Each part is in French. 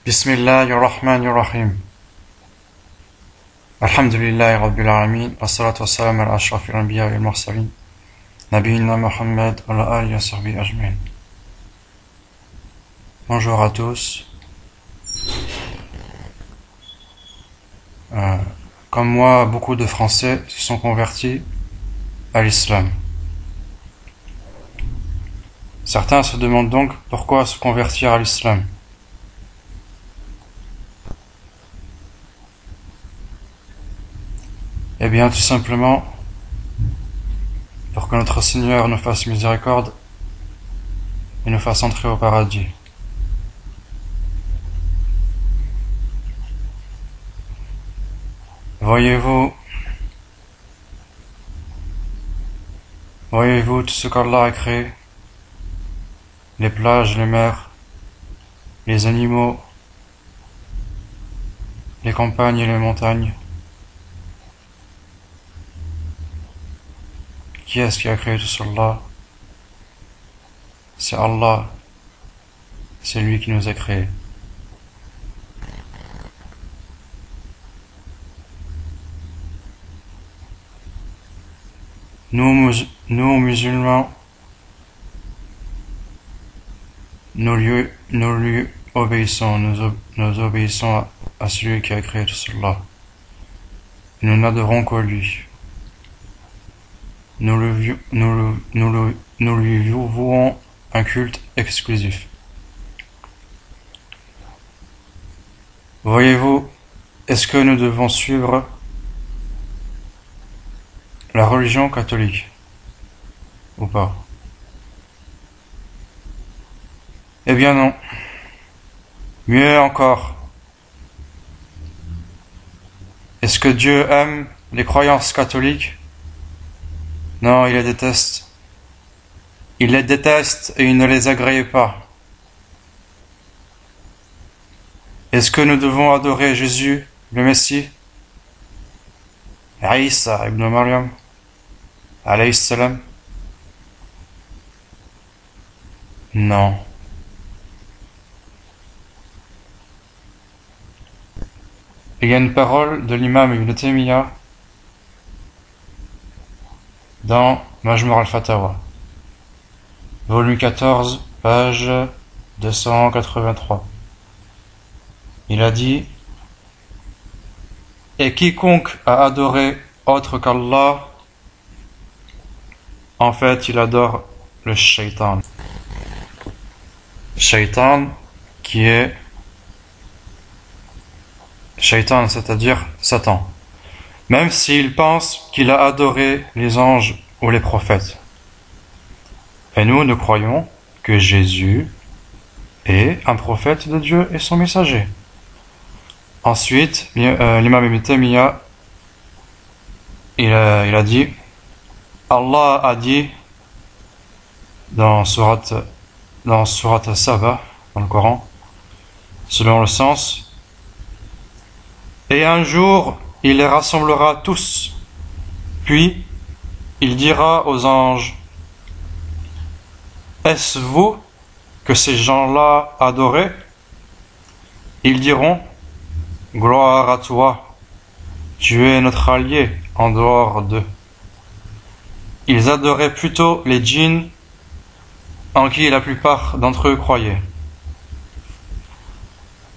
Bismillahirrahmanirrahim. Alhamdulillahi Rabbil Alamin. Wassalatu wassalamu ala ashrafil anbiya wal mursalin. Nabiyyina Muhammad wa ala alihi wa sahbihi ajma'in. Bonjour à tous. Comme moi, beaucoup de Français se sont convertis à l'islam. Certains se demandent donc pourquoi se convertir à l'islam. Eh bien, tout simplement, pour que notre Seigneur nous fasse miséricorde et nous fasse entrer au paradis. Voyez-vous tout ce qu'Allah a créé, les plages, les mers, les animaux, les campagnes et les montagnes. Qui est-ce qui a créé tout cela? C'est Allah. C'est lui qui nous a créés. Nous musulmans, nous lui obéissons, nous obéissons à celui qui a créé tout cela. Nous n'adorons que lui. Nous lui vouons un culte exclusif. Voyez-vous, est-ce que nous devons suivre la religion catholique ou pas? Eh bien non. Mieux encore. Est-ce que Dieu aime les croyances catholiques? Non, il les déteste. Il les déteste et il ne les agrée pas. Est-ce que nous devons adorer Jésus, le Messie? Isa ibn Maryam, alayhi salam? Non. Il y a une parole de l'imam Ibn Taymiyyah dans Majmou' al-Fatawa, volume 14, page 283. Il a dit: et quiconque a adoré autre qu'Allah, en fait il adore le shaitan. Shaitan qui est shaitan, c'est-à-dire Satan. Même s'il pense qu'il a adoré les anges ou les prophètes. Et nous croyons que Jésus est un prophète de Dieu et son messager. Ensuite, l'imam Ibn Taymiyyah, il a dit, Allah a dit dans Surat Saba, dans le Coran, selon le sens, et un jour, il les rassemblera tous, puis il dira aux anges: est-ce vous que ces gens-là adoraient? Ils diront: gloire à toi, tu es notre allié en dehors d'eux. Ils adoraient plutôt les djinns en qui la plupart d'entre eux croyaient.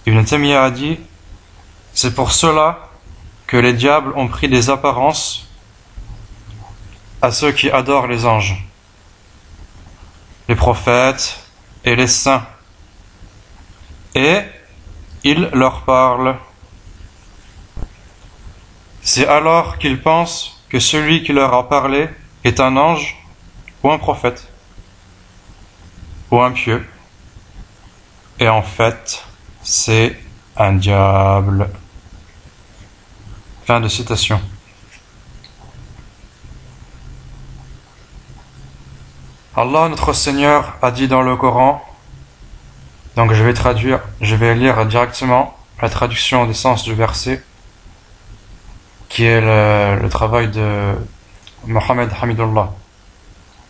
Ibn Taymiyyah a dit: c'est pour cela que les diables ont pris des apparences à ceux qui adorent les anges, les prophètes et les saints, et ils leur parlent. C'est alors qu'ils pensent que celui qui leur a parlé est un ange ou un prophète ou un pieux, et en fait c'est un diable. Fin de citation. Allah, notre Seigneur, a dit dans le Coran, donc je vais lire directement la traduction des sens du verset, qui est le travail de Mohamed Hamidullah.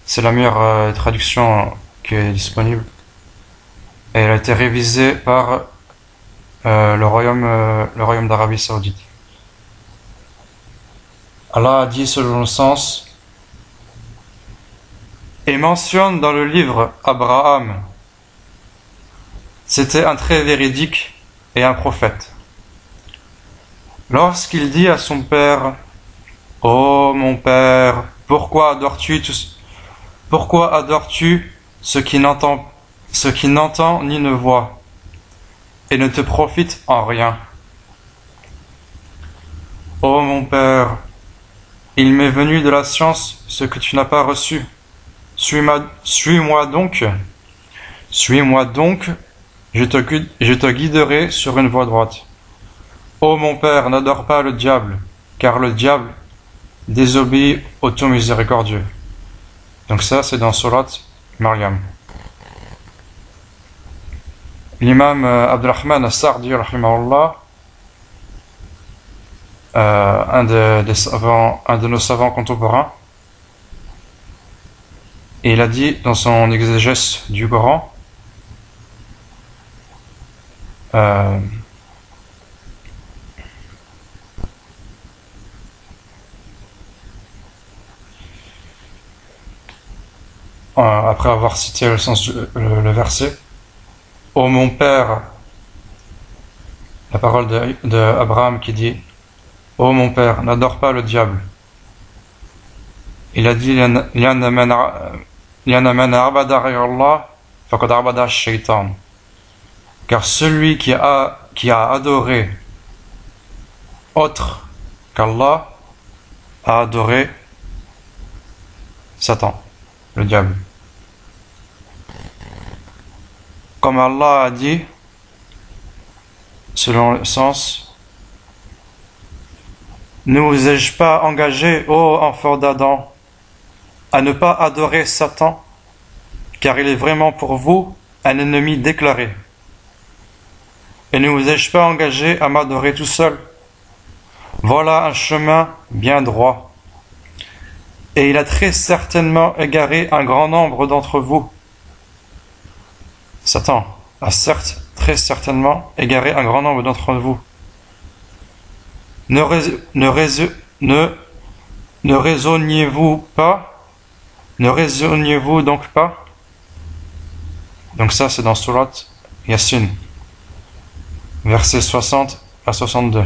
C'est la meilleure traduction qui est disponible. Et elle a été révisée par le royaume d'Arabie Saoudite. Allah a dit selon le sens et mentionne dans le livre Abraham. C'était un trait véridique et un prophète. Lorsqu'il dit à son père: Ô mon père, pourquoi adores-tu ce qui n'entend ni ne voit et ne te profite en rien? Ô mon père, il m'est venu de la science ce que tu n'as pas reçu. Suis-moi donc, je te guiderai sur une voie droite. Ô mon père, n'adore pas le diable, car le diable désobéit au tout miséricordieux. Donc ça, c'est dans Surat Maryam. L'imam Abdurrahman As-Sa'di, rahimahullah, un de nos savants contemporains, et il a dit dans son exégèse du Coran, après avoir cité le sens le verset: Ô mon père, la parole de Abraham qui dit: Ô mon père, n'adore pas le diable. Il a dit: car celui qui a adoré autre qu'Allah a adoré Satan, le diable. Comme Allah a dit, selon le sens: ne vous ai-je pas engagé, ô enfants d'Adam, à ne pas adorer Satan, car il est vraiment pour vous un ennemi déclaré. Et ne vous ai-je pas engagé à m'adorer tout seul? Voilà un chemin bien droit. Et il a très certainement égaré un grand nombre d'entre vous. Satan a certes très certainement égaré un grand nombre d'entre vous. Ne raisonniez-vous donc pas? Donc ça, c'est dans Surat Yasin, versets 60 à 62.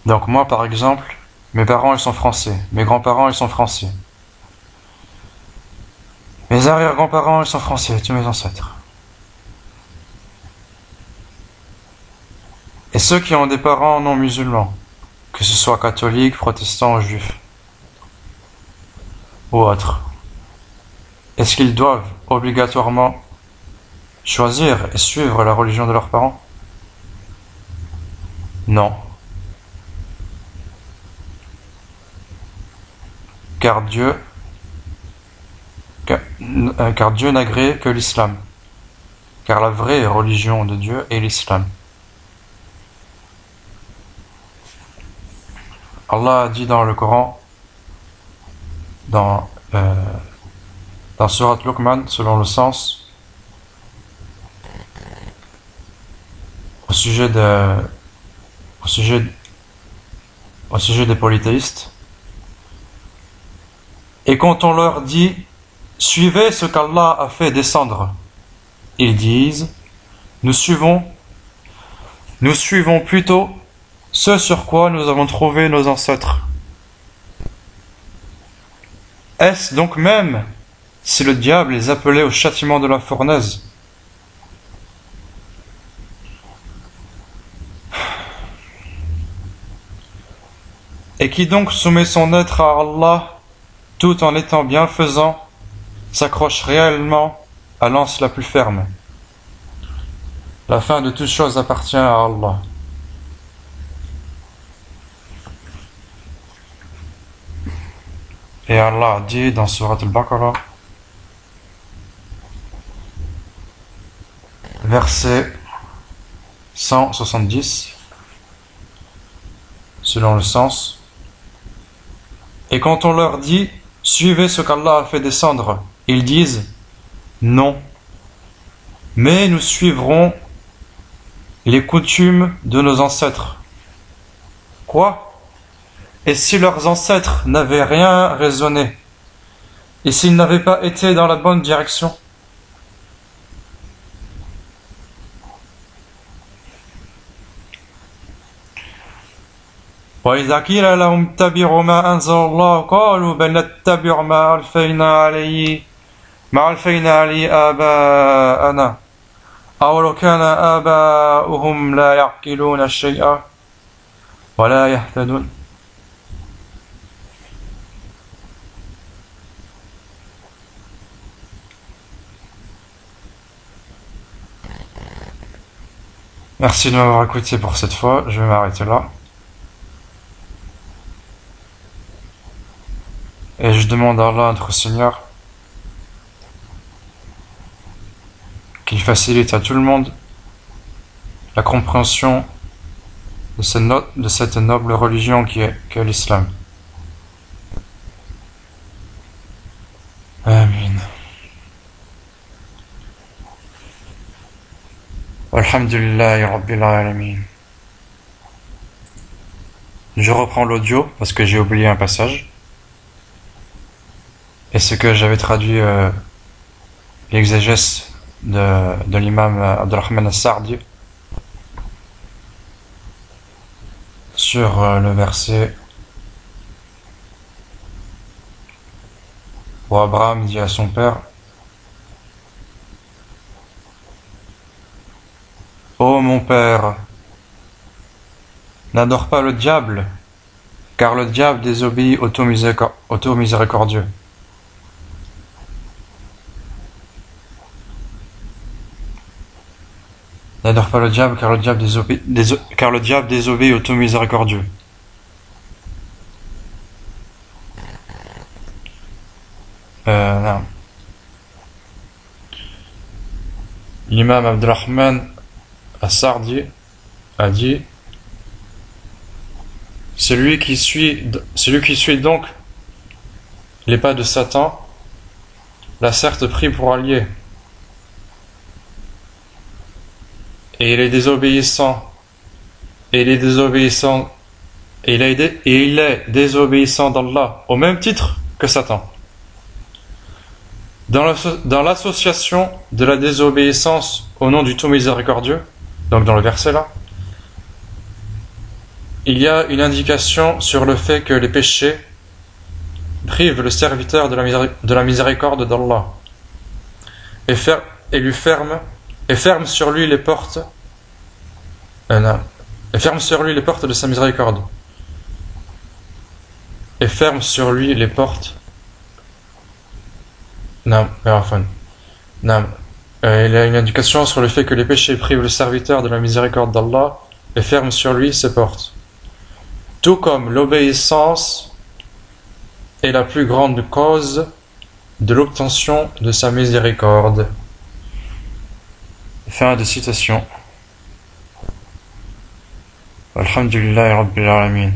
Donc moi, par exemple, mes parents, ils sont français. Mes grands-parents, ils sont français. Mes arrière-grands-parents, ils sont français, tous mes ancêtres. Et ceux qui ont des parents non musulmans, que ce soit catholiques, protestants ou juifs, ou autres, est-ce qu'ils doivent obligatoirement choisir et suivre la religion de leurs parents? Non. Car Dieu n'a créé que l'islam. Car la vraie religion de Dieu est l'islam. Allah a dit dans le Coran, dans Surat Luqman, selon le sens, au sujet des polythéistes: et quand on leur dit: suivez ce qu'Allah a fait descendre, ils disent: nous suivons plutôt ce sur quoi nous avons trouvé nos ancêtres. Est-ce donc même si le diable les appelait au châtiment de la fournaise? Et qui donc soumet son être à Allah tout en étant bienfaisant s'accroche réellement à l'anse la plus ferme. La fin de toute chose appartient à Allah. Et Allah dit dans Surat Al-Baqarah, verset 170: selon le sens. Et quand on leur dit « Suivez ce qu'Allah a fait descendre », ils disent « Non, mais nous suivrons les coutumes de nos ancêtres. » Quoi? Et si leurs ancêtres n'avaient rien raisonné, et s'ils n'avaient pas été dans la bonne direction? وإذا قيل لهم اتبعوا ما أنزل الله قالوا بل نتبع ما ألفينا عليه آباءنا أولو كان آباؤهم لا يعقلون شيئا ولا يهتدون. Merci de m'avoir écouté pour cette fois, je vais m'arrêter là. Et je demande à Allah, notre Seigneur, qu'il facilite à tout le monde la compréhension de cette noble religion qui est l'islam. Amin. Alhamdulillahi Rabbil Alamin. Je reprends l'audio parce que j'ai oublié un passage. Et ce que j'avais traduit l'exégèse de l'imam Abdurrahman al-Sa'di sur le verset où Abraham dit à son père: Ô mon père, n'adore pas le diable, car le diable désobéit au tout miséricordieux. N'adore pas le diable, car le diable désobéit au tout miséricordieux. Non. L'imam Abdurrahman al-Sa'di a dit: celui qui suit donc les pas de Satan l'a certes pris pour allié, et il est désobéissant, et il est désobéissant d'Allah au même titre que Satan. Dans l'association de la désobéissance au nom du tout miséricordieux, donc dans le verset là, il y a une indication sur le fait que les péchés privent le serviteur de la miséricorde d'Allah et ferment sur lui les portes de sa miséricorde, et ferme sur lui les portes. Non, il y a une indication sur le fait que les péchés privent le serviteur de la miséricorde d'Allah et ferment sur lui ses portes. Tout comme l'obéissance est la plus grande cause de l'obtention de sa miséricorde. Fin de citation. Alhamdulillahi Rabbil Alamin.